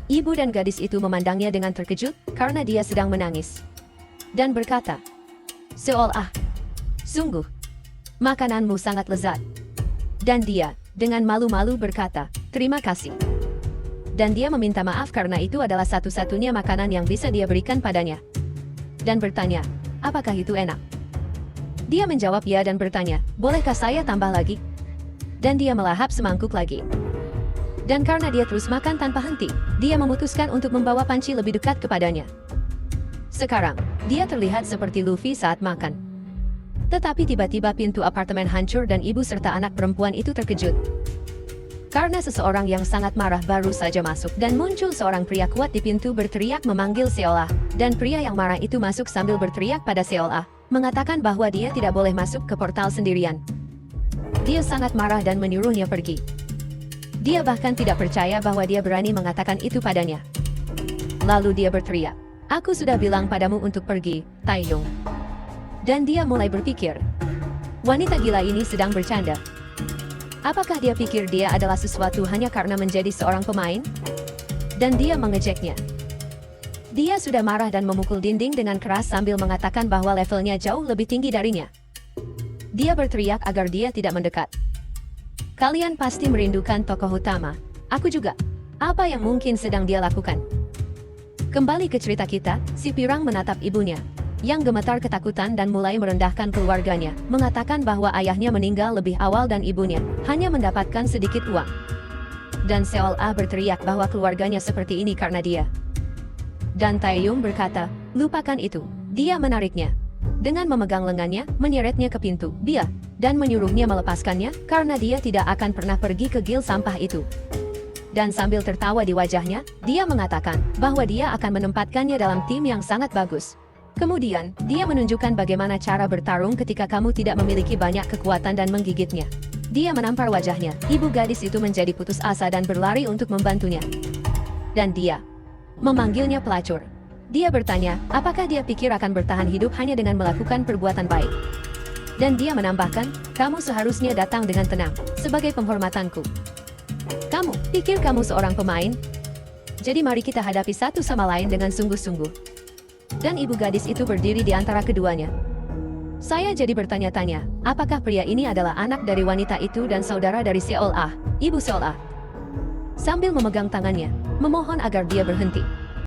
Ibu dan gadis itu memandangnya dengan terkejut karena dia sedang menangis. Dan berkata, seolah, sungguh, makananmu sangat lezat. Dan dia, dengan malu-malu berkata, terima kasih. Dan dia meminta maaf karena itu adalah satu-satunya makanan yang bisa dia berikan padanya. Dan bertanya, apakah itu enak? Dia menjawab ya dan bertanya, bolehkah saya tambah lagi? Dan dia melahap semangkuk lagi. Dan karena dia terus makan tanpa henti, dia memutuskan untuk membawa panci lebih dekat kepadanya. Sekarang, dia terlihat seperti Luffy saat makan. Tetapi tiba-tiba pintu apartemen hancur dan ibu serta anak perempuan itu terkejut. Karena seseorang yang sangat marah baru saja masuk dan muncul seorang pria kuat di pintu berteriak memanggil Seolah. Dan pria yang marah itu masuk sambil berteriak pada Seolah, mengatakan bahwa dia tidak boleh masuk ke portal sendirian. Dia sangat marah dan menyuruhnya pergi. Dia bahkan tidak percaya bahwa dia berani mengatakan itu padanya. Lalu dia berteriak, aku sudah bilang padamu untuk pergi, Taeyong. Dan dia mulai berpikir, wanita gila ini sedang bercanda. Apakah dia pikir dia adalah sesuatu hanya karena menjadi seorang pemain? Dan dia mengejeknya. Dia sudah marah dan memukul dinding dengan keras sambil mengatakan bahwa levelnya jauh lebih tinggi darinya. Dia berteriak agar dia tidak mendekat. Kalian pasti merindukan tokoh utama. Aku juga. Apa yang mungkin sedang dia lakukan? Kembali ke cerita kita, si pirang menatap ibunya, yang gemetar ketakutan dan mulai merendahkan keluarganya, mengatakan bahwa ayahnya meninggal lebih awal dan ibunya hanya mendapatkan sedikit uang. Dan Seolah berteriak bahwa keluarganya seperti ini karena dia. Dan Taeyong berkata, lupakan itu. Dia menariknya. Dengan memegang lengannya, menyeretnya ke pintu, dia, dan menyuruhnya melepaskannya, karena dia tidak akan pernah pergi ke gil sampah itu. Dan sambil tertawa di wajahnya, dia mengatakan bahwa dia akan menempatkannya dalam tim yang sangat bagus. Kemudian, dia menunjukkan bagaimana cara bertarung ketika kamu tidak memiliki banyak kekuatan dan menggigitnya. Dia menampar wajahnya, ibu gadis itu menjadi putus asa dan berlari untuk membantunya. Dan dia memanggilnya pelacur. Dia bertanya, apakah dia pikir akan bertahan hidup hanya dengan melakukan perbuatan baik. Dan dia menambahkan, kamu seharusnya datang dengan tenang, sebagai penghormatanku. Kamu, pikir kamu seorang pemain? Jadi mari kita hadapi satu sama lain dengan sungguh-sungguh. Dan ibu gadis itu berdiri di antara keduanya. Saya jadi bertanya-tanya, apakah pria ini adalah anak dari wanita itu dan saudara dari Seolah, ibu Seolah? Sambil memegang tangannya, memohon agar dia berhenti.